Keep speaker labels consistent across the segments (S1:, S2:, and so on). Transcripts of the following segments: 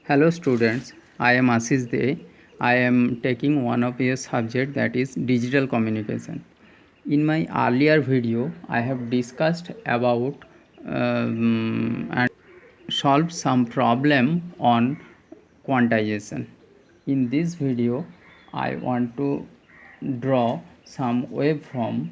S1: Hello students, I am Ashish De. I am taking one of your subject, that is digital communication. In my earlier video, I have discussed about and solved some problem on quantization. In this video, I want to draw some waveform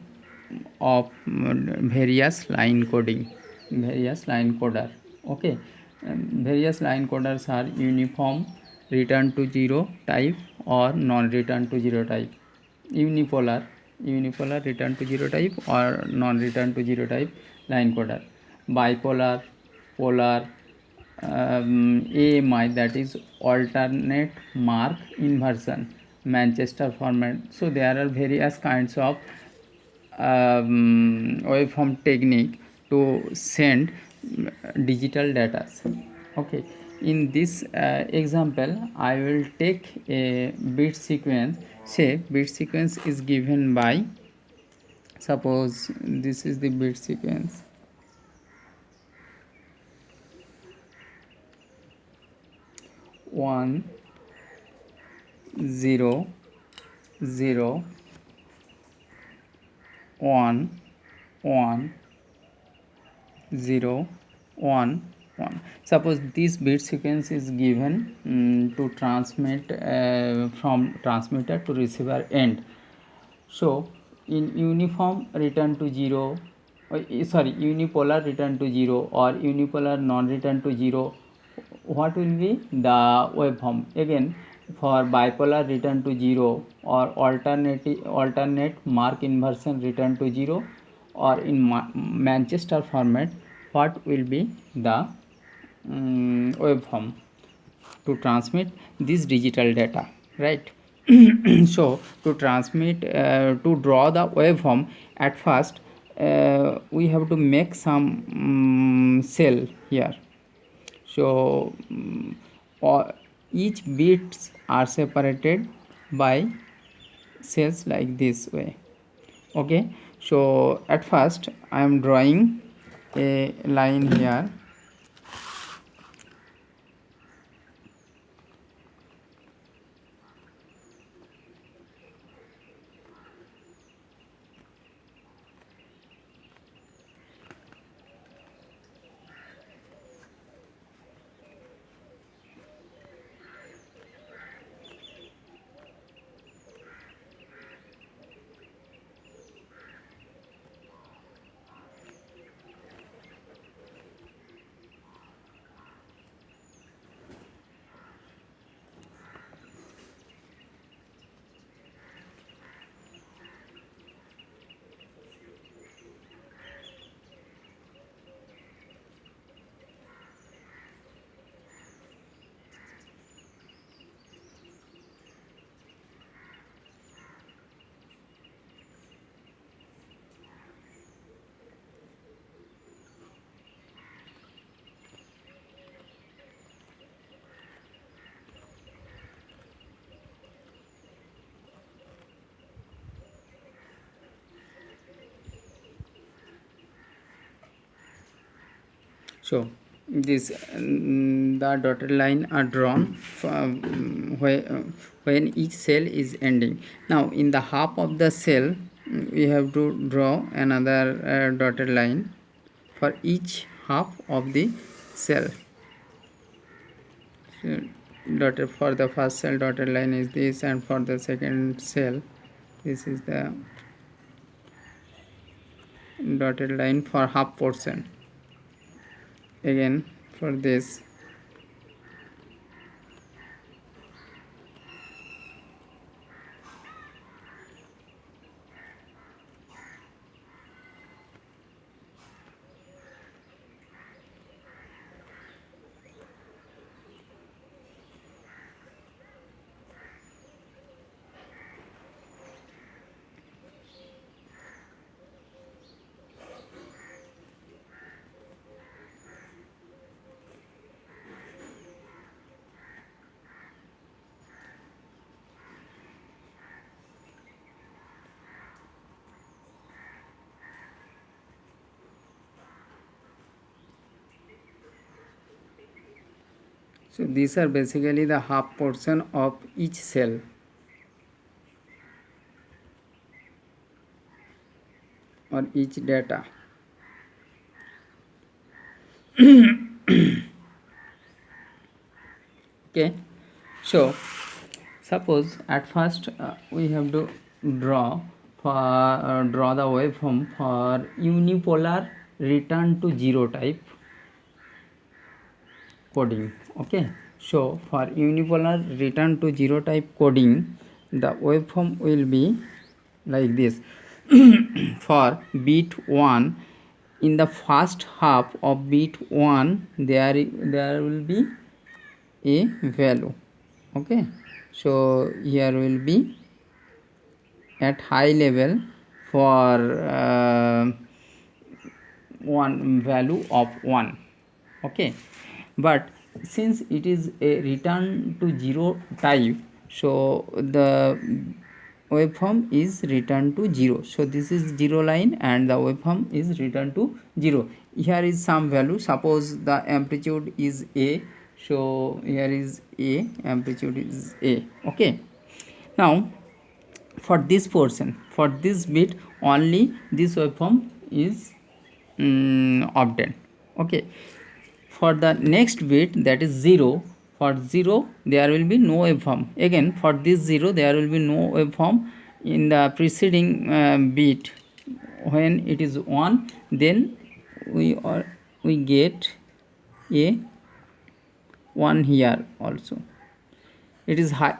S1: of various line coder. Okay. Various line coders are uniform return to zero type or non return to zero type, unipolar return to zero type or non return to zero type line coder, bipolar, polar, AMI, that is alternate mark inversion, Manchester format. So there are various kinds of waveform technique to send digital data. Okay, in this example I will take a bit sequence. Say bit sequence is given by, suppose this is the bit sequence, 1 0 0 1 1 0 1 1. Suppose this bit sequence is given to transmit from transmitter to receiver end. So in uniform return to zero, unipolar return to zero or unipolar non return to zero, what will be the waveform? Again, for bipolar return to zero or alternate mark inversion return to zero, or in Manchester format, what will be the waveform to transmit this digital data, right? So to transmit to draw the waveform, at first we have to make some cell here. So each bits are separated by cells like this way. Okay, so at first I am drawing a line here. So this the dotted line are drawn when each cell is ending. Now in the half of the cell we have to draw another dotted line for each half of the cell. So, dotted for the first cell dotted line is this, and for the second cell this is the dotted line for half portion. Again for this. So these are basically the half portion of each cell. Or each data. Okay, so suppose at first we have to draw draw the waveform for unipolar return to zero type coding. Okay, so for unipolar return to zero type coding, the waveform will be like this. For bit 1, in the first half of bit 1 there will be a value. Okay, so here will be at high level for one value of 1. Okay, but since it is a return to zero type, so the waveform is returned to 0. So this is 0 line and the waveform is returned to 0. Here is some value, suppose the amplitude is a, so here is a, amplitude is a. Okay, now for this portion, for this bit only, this waveform is obtained. Okay, for the next bit, that is 0, for 0 there will be no waveform. Again for this 0 there will be no waveform in the preceding bit. When it is 1, then we get a 1 here also. It is high,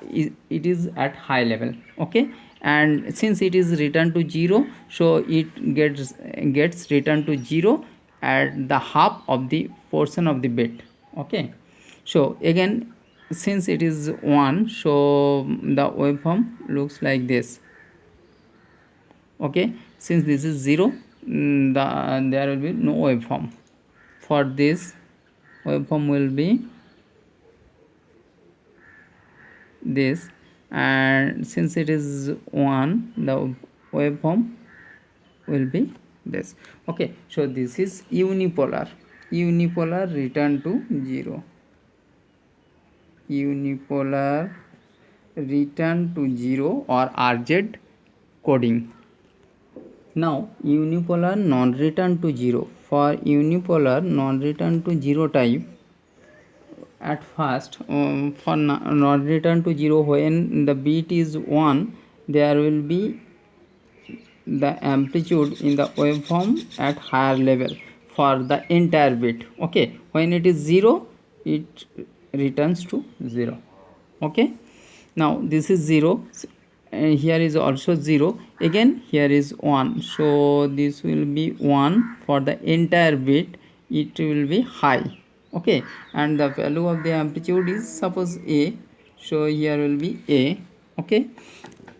S1: it is at high level. Okay, and since it is returned to 0, so it gets returned to 0 at the half of the portion of the bit. Okay, so again since it is 1, so the waveform looks like this. Okay, since this is 0, there will be no waveform. For this, waveform will be this, and since it is 1, the waveform will be this. Okay, so this is unipolar return to 0, unipolar return to 0 or RZ coding. Now unipolar non-return to 0. For unipolar non-return to 0 type, at first for not return to 0, when the bit is 1, there will be the amplitude in the waveform at higher level for the entire bit. Okay, when it is 0, it returns to 0. Okay, now this is 0 and here is also 0, again here is 1, so this will be 1 for the entire bit. It will be high. Okay, and the value of the amplitude is suppose a, so here will be a. Okay,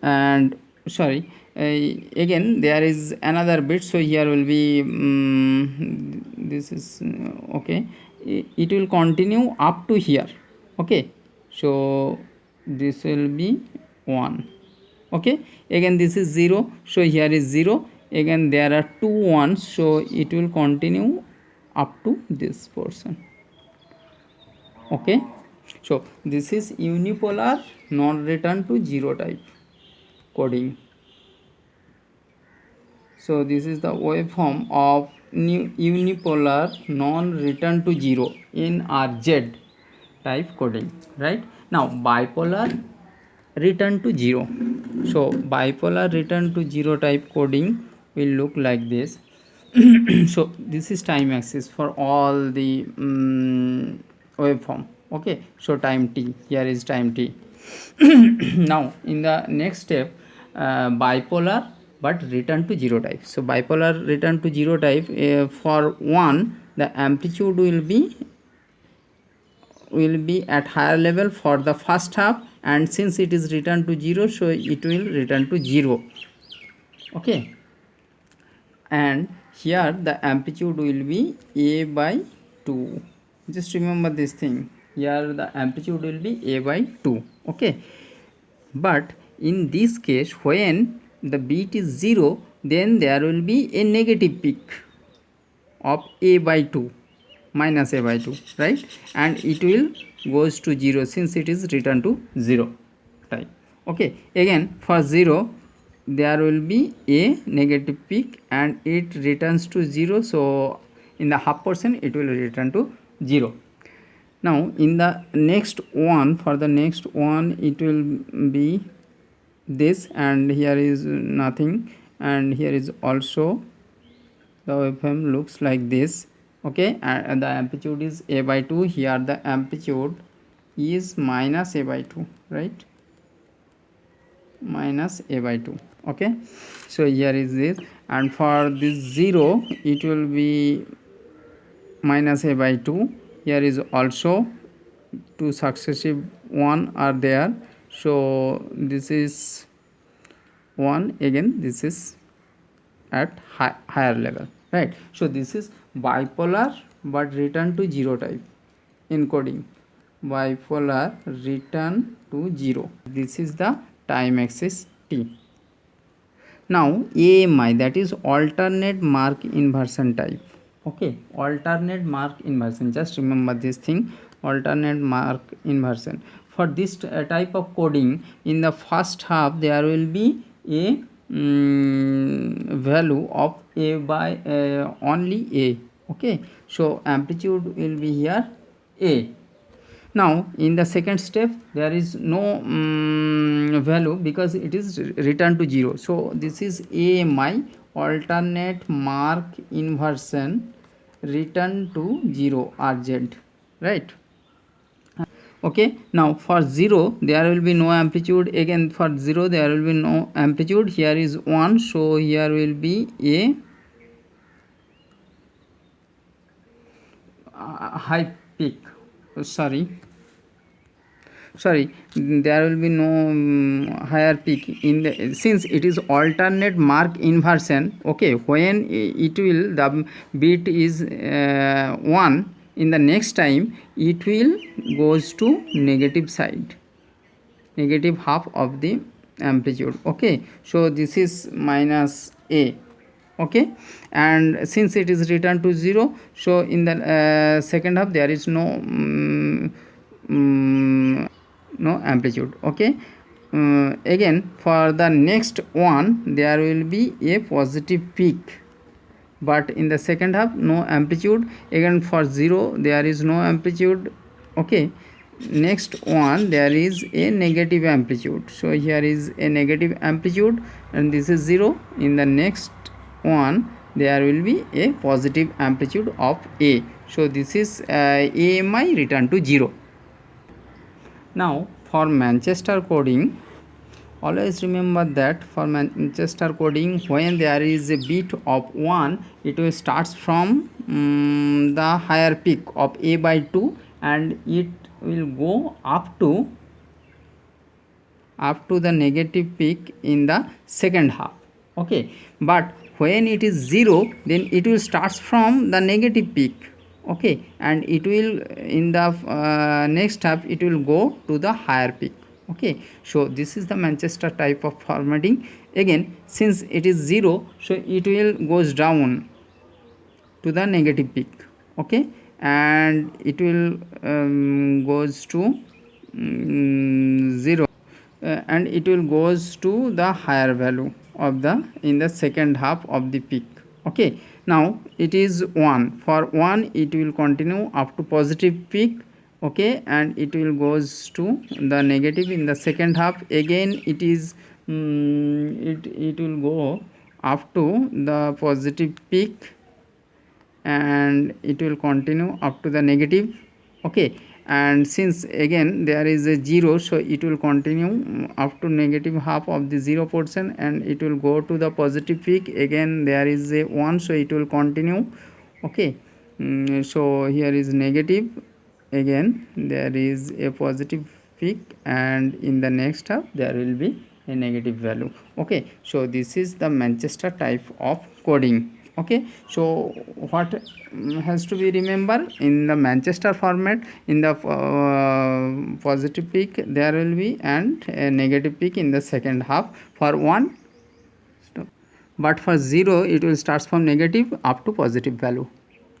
S1: and sorry, again there is another bit, so here will be this is okay, it will continue up to here. Okay, so this will be 1. Okay, again this is 0, so here is 0, again there are 2 1s, so it will continue up to this portion. Okay, so this is unipolar non-return to 0 type coding. So this is the waveform of unipolar non-return to 0 NRZ type coding. Right, now bipolar return to 0. So bipolar return to 0 type coding will look like this. So this is time axis for all the waveform. Okay, so time t, here is time t. Now in the next step, bipolar but return to 0 type. So bipolar return to 0 type, for 1 the amplitude will be at higher level for the first half, and since it is returned to 0, so it will return to 0. Okay, and here the amplitude will be a by 2. Just remember this thing, here the amplitude will be a by 2. Okay, but in this case when the bit is 0, then there will be a negative peak of a by 2. minus a by 2, right? And it will goes to 0 since it is returned to 0 type. Okay, again for 0 there will be a negative peak and it returns to 0, so in the half portion it will return to 0. Now in the next one, for the next one it will be this, and here is nothing, and here is also the waveform looks like this. Okay, and the amplitude is a by 2. Here the amplitude is minus a by 2, right? Minus a by 2. Okay, so here is this, and for this 0 it will be minus a by 2. Here is also two successive 1 are there, so this is 1, again this is at higher level, right? So this is bipolar but return to 0 type encoding, bipolar return to 0. This is the time axis t. Now AMI, that is alternate mark inversion type. Okay, alternate mark inversion, just remember this thing, alternate mark inversion. For this type of coding, in the first half there will be a value of a by only a. Okay, so amplitude will be here a. Now in the second step there is no value because it is returned to 0, so this is AMI, alternate mark inversion return to 0 urgent, right? Okay, now for 0 there will be no amplitude, again for 0 there will be no amplitude, here is 1, so here will be a high peak, sorry, there will be no higher peak in the, since it is alternate mark inversion. Okay, when it will, the bit is 1, in the next time it will goes to negative side, negative half of the amplitude. Okay, so this is minus a. Okay, and since it is returned to 0, so in the second half there is no no amplitude. Okay, again for the next one there will be a positive peak, but in the second half no amplitude, again for 0 there is no amplitude. Okay, next one there is a negative amplitude, so here is a negative amplitude and this is 0. In the next one there will be a positive amplitude of a, so this is AMI return to 0. Now for Manchester coding, always remember that for Manchester coding, when there is a bit of 1, it will starts from the higher peak of a by 2 and it will go up to the negative peak in the second half. Okay, but when it is 0, then it will starts from the negative peak. Okay, and it will in the next half it will go to the higher peak. Okay, so this is the Manchester type of formatting. Again, since it is 0, so it will goes down to the negative peak. Okay, and it will goes to 0 and it will goes to the higher value of the in the second half of the peak. Okay, now it is 1, for 1 it will continue up to positive peak. Okay, and it will goes to the negative in the second half, again it is it will go up to the positive peak and it will continue up to the negative. Okay, and since again there is a 0, so it will continue up to negative half of the 0 portion and it will go to the positive peak, again there is a 1, so it will continue. Okay, so here is negative, again there is a positive peak and in the next half there will be a negative value. Okay, so this is the Manchester type of coding. Okay, so what has to be remember in the Manchester format, in the positive peak there will be and a negative peak in the second half for 1, but for 0 it will starts from negative up to positive value.